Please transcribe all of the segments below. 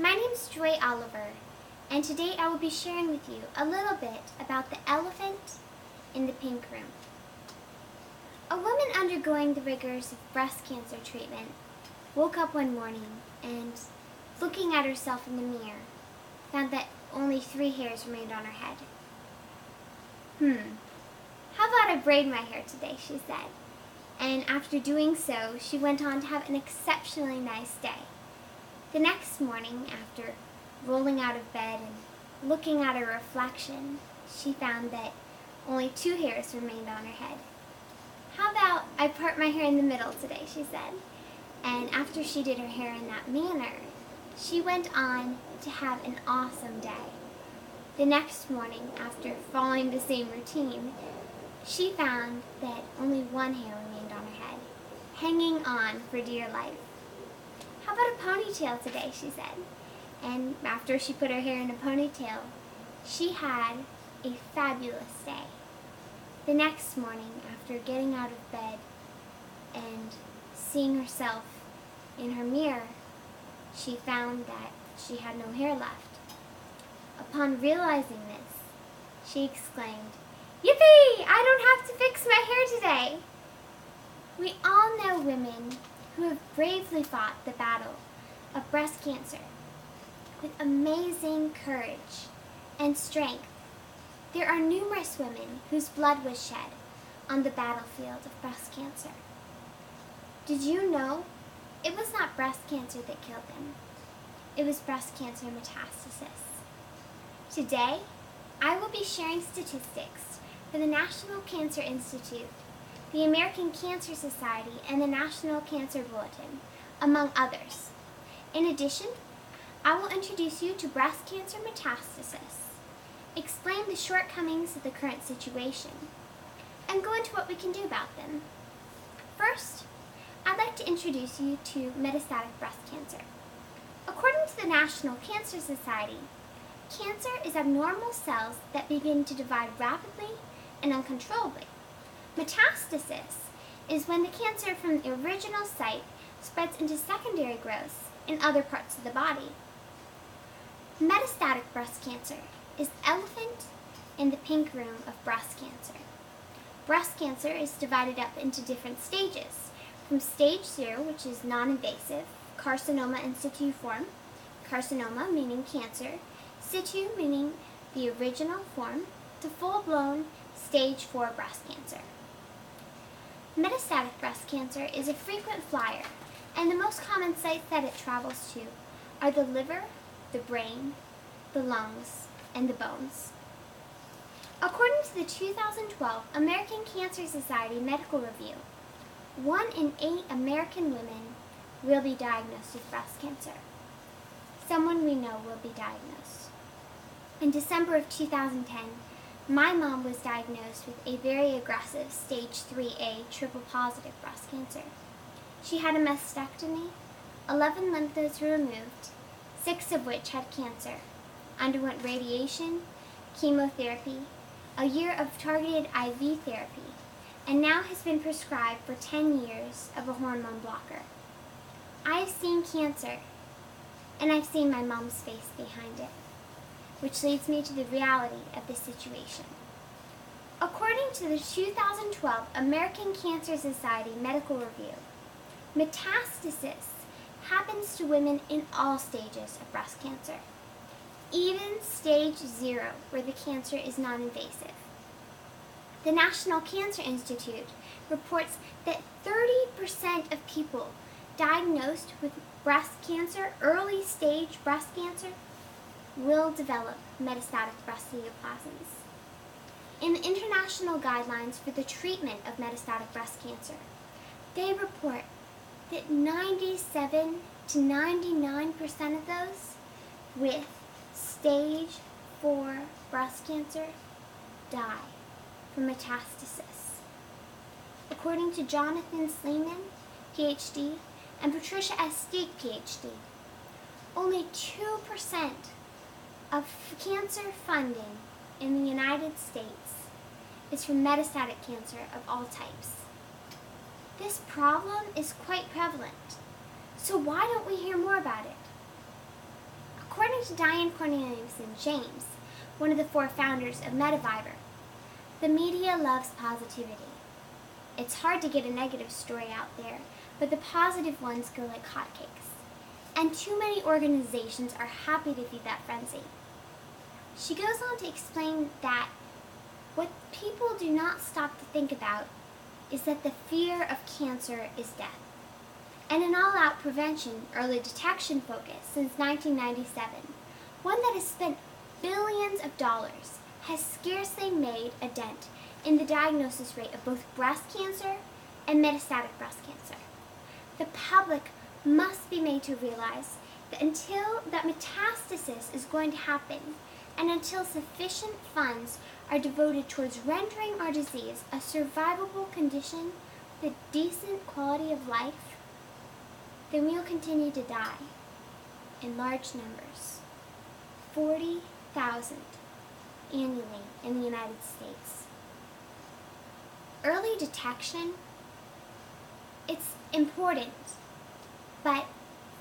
My name's Joy Oliver, and today I will be sharing with you a little bit about the elephant in the pink room. A woman undergoing the rigors of breast cancer treatment woke up one morning and, looking at herself in the mirror, found that only 3 hairs remained on her head. How about I braid my hair today, she said. And after doing so, she went on to have an exceptionally nice day. The next morning, after rolling out of bed and looking at her reflection, she found that only 2 hairs remained on her head. How about I part my hair in the middle today, she said. And after she did her hair in that manner, she went on to have an awesome day. The next morning, after following the same routine, she found that only 1 hair remained on her head, hanging on for dear life. How about a ponytail today, she said. And after she put her hair in a ponytail, she had a fabulous day. The next morning, after getting out of bed and seeing herself in her mirror, she found that she had no hair left. Upon realizing this, she exclaimed, "Yippee! I don't have to fix my hair today!" We all know women who have bravely fought the battle of breast cancer with amazing courage and strength. There are numerous women whose blood was shed on the battlefield of breast cancer. Did you know it was not breast cancer that killed them? It was breast cancer metastasis. Today, I will be sharing statistics for the National Cancer Institute, the American Cancer Society, and the National Cancer Bulletin, among others. In addition, I will introduce you to breast cancer metastasis, explain the shortcomings of the current situation, and go into what we can do about them. First, I'd like to introduce you to metastatic breast cancer. According to the National Cancer Society, cancer is abnormal cells that begin to divide rapidly and uncontrollably. Metastasis is when the cancer from the original site spreads into secondary growths in other parts of the body. Metastatic breast cancer is the elephant in the pink room of breast cancer. Breast cancer is divided up into different stages, from stage 0, which is non-invasive, carcinoma in situ form, carcinoma meaning cancer, situ meaning the original form, to full-blown stage 4 breast cancer. Metastatic breast cancer is a frequent flyer, and the most common sites that it travels to are the liver, the brain, the lungs, and the bones. According to the 2012 American Cancer Society Medical Review, 1 in 8 American women will be diagnosed with breast cancer. Someone we know will be diagnosed. In December of 2010, my mom was diagnosed with a very aggressive stage 3A triple-positive breast cancer. She had a mastectomy, 11 lymph nodes were removed, 6 of which had cancer, underwent radiation, chemotherapy, a year of targeted IV therapy, and now has been prescribed for 10 years of a hormone blocker. I have seen cancer, and I've seen my mom's face behind it, which leads me to the reality of the situation. According to the 2012 American Cancer Society Medical Review, metastasis happens to women in all stages of breast cancer, even stage 0, where the cancer is non-invasive. The National Cancer Institute reports that 30% of people diagnosed with breast cancer, early stage breast cancer, will develop metastatic breast neoplasms. In the international guidelines for the treatment of metastatic breast cancer, they report that 97 to 99% of those with stage 4 breast cancer die from metastasis. According to Jonathan Sleeman, PhD, and Patricia S. Steek, PhD, only 2% of cancer funding in the United States is from metastatic cancer of all types. This problem is quite prevalent, so why don't we hear more about it? According to Diane Cornelius-James, one of the 4 founders of Metaviber, the media loves positivity. It's hard to get a negative story out there, but the positive ones go like hotcakes. And too many organizations are happy to feed that frenzy. She goes on to explain that what people do not stop to think about is that the fear of cancer is death. And an all-out prevention, early detection focus since 1997, one that has spent billions of dollars, has scarcely made a dent in the diagnosis rate of both breast cancer and metastatic breast cancer. The public must be made to realize that until that metastasis is going to happen, and until sufficient funds are devoted towards rendering our disease a survivable condition with a decent quality of life, then we will continue to die in large numbers, 40,000 annually in the United States. Early detection, it's important, but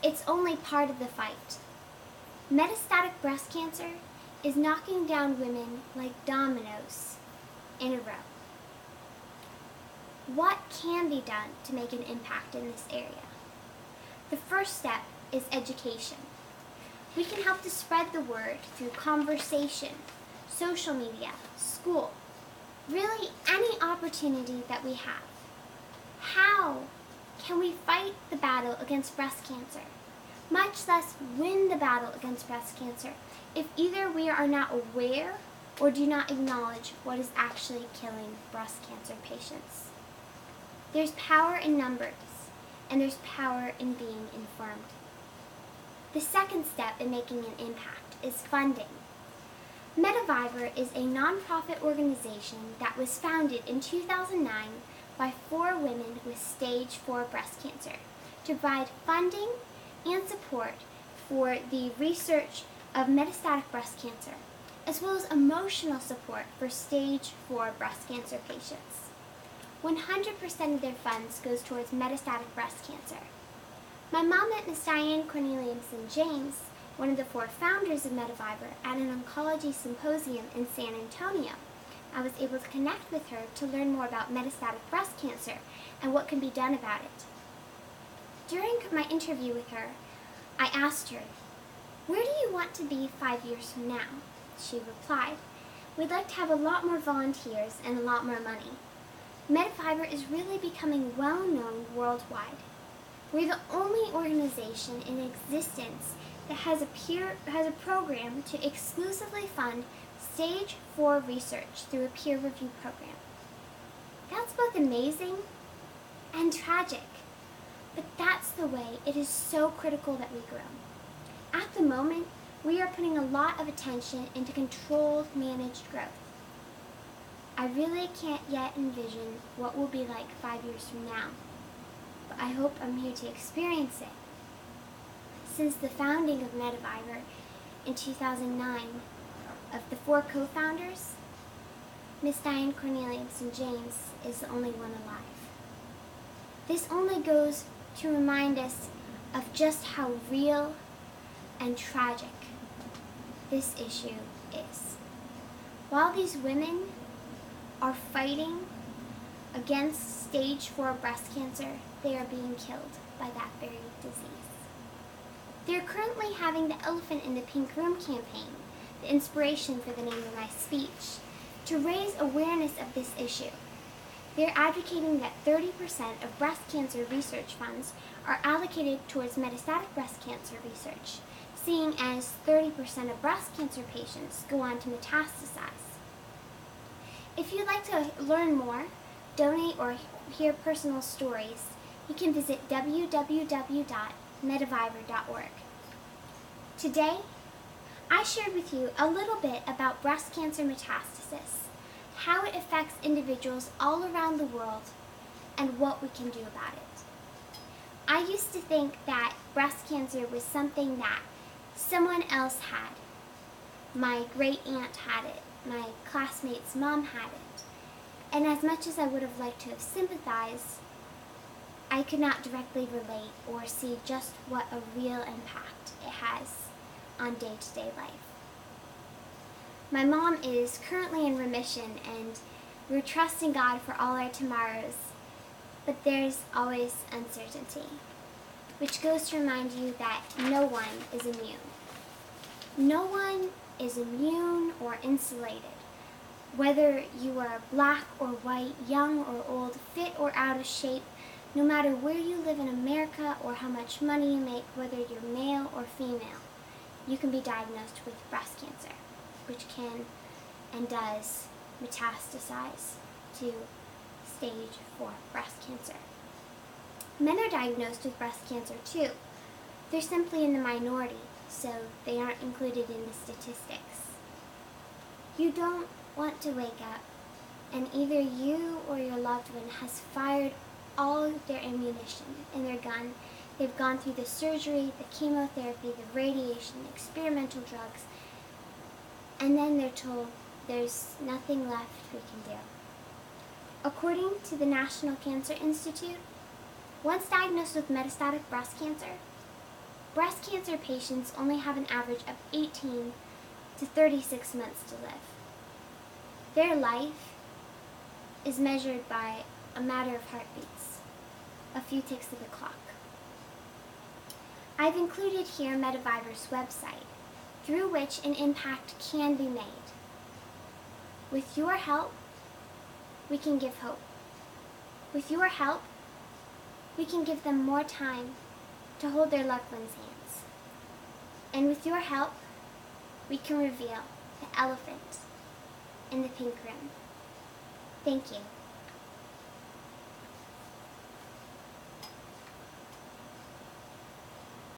it's only part of the fight. Metastatic breast cancer is knocking down women like dominoes in a row. What can be done to make an impact in this area? The first step is education. We can help to spread the word through conversation, social media, school, really any opportunity that we have. How can we fight the battle against breast cancer, much less win the battle against breast cancer, if either we are not aware or do not acknowledge what is actually killing breast cancer patients? There's power in numbers, and there's power in being informed. The second step in making an impact is funding. Metaviber is a nonprofit organization that was founded in 2009 by 4 women with stage 4 breast cancer to provide funding and support for the research of metastatic breast cancer, as well as emotional support for stage 4 breast cancer patients. 100% of their funds goes towards metastatic breast cancer. My mom met Ms. Diane Cornelius-James, one of the 4 founders of Metaviber, at an oncology symposium in San Antonio. I was able to connect with her to learn more about metastatic breast cancer and what can be done about it. During my interview with her, I asked her, "Where do you want to be 5 years from now?" She replied, "We'd like to have a lot more volunteers and a lot more money. Metaviber is really becoming well-known worldwide. We're the only organization in existence that has a program to exclusively fund stage 4 research through a peer review program." That's both amazing and tragic, but that's the way it is so critical that we grow. At the moment, we are putting a lot of attention into controlled, managed growth. I really can't yet envision what will be like 5 years from now, but I hope I'm here to experience it. Since the founding of Metaviber in 2009, of the 4 co-founders, Ms. Diane Cornelius-James is the only one alive. This only goes to remind us of just how real and tragic this issue is. While these women are fighting against stage 4 breast cancer, they are being killed by that very disease. They're currently having the Elephant in the Pink Room campaign, the inspiration for the name of my speech, to raise awareness of this issue. They're advocating that 30% of breast cancer research funds are allocated towards metastatic breast cancer research, seeing as 30% of breast cancer patients go on to metastasize. If you'd like to learn more, donate, or hear personal stories, you can visit www.metaviber.org. Today, I shared with you a little bit about breast cancer metastasis, how it affects individuals all around the world, and what we can do about it. I used to think that breast cancer was something that someone else had. My great aunt had it. My classmate's mom had it. And as much as I would have liked to have sympathized, I could not directly relate or see just what a real impact it has on day-to-day life. My mom is currently in remission, and we're trusting God for all our tomorrows, but there's always uncertainty, which goes to remind you that no one is immune. No one is immune or insulated. Whether you are black or white, young or old, fit or out of shape, no matter where you live in America or how much money you make, whether you're male or female, you can be diagnosed with breast cancer, which can and does metastasize to stage 4 breast cancer. Men are diagnosed with breast cancer too. They're simply in the minority, so they aren't included in the statistics. You don't want to wake up and either you or your loved one has fired all of their ammunition in their gun. They've gone through the surgery, the chemotherapy, the radiation, experimental drugs, and then they're told there's nothing left we can do. According to the National Cancer Institute, once diagnosed with metastatic breast cancer patients only have an average of 18 to 36 months to live. Their life is measured by a matter of heartbeats, a few ticks of the clock. I've included here Medivivor's website, through which an impact can be made. With your help, we can give hope. With your help, we can give them more time to hold their loved one's hands. And with your help, we can reveal the elephant in the pink room. Thank you.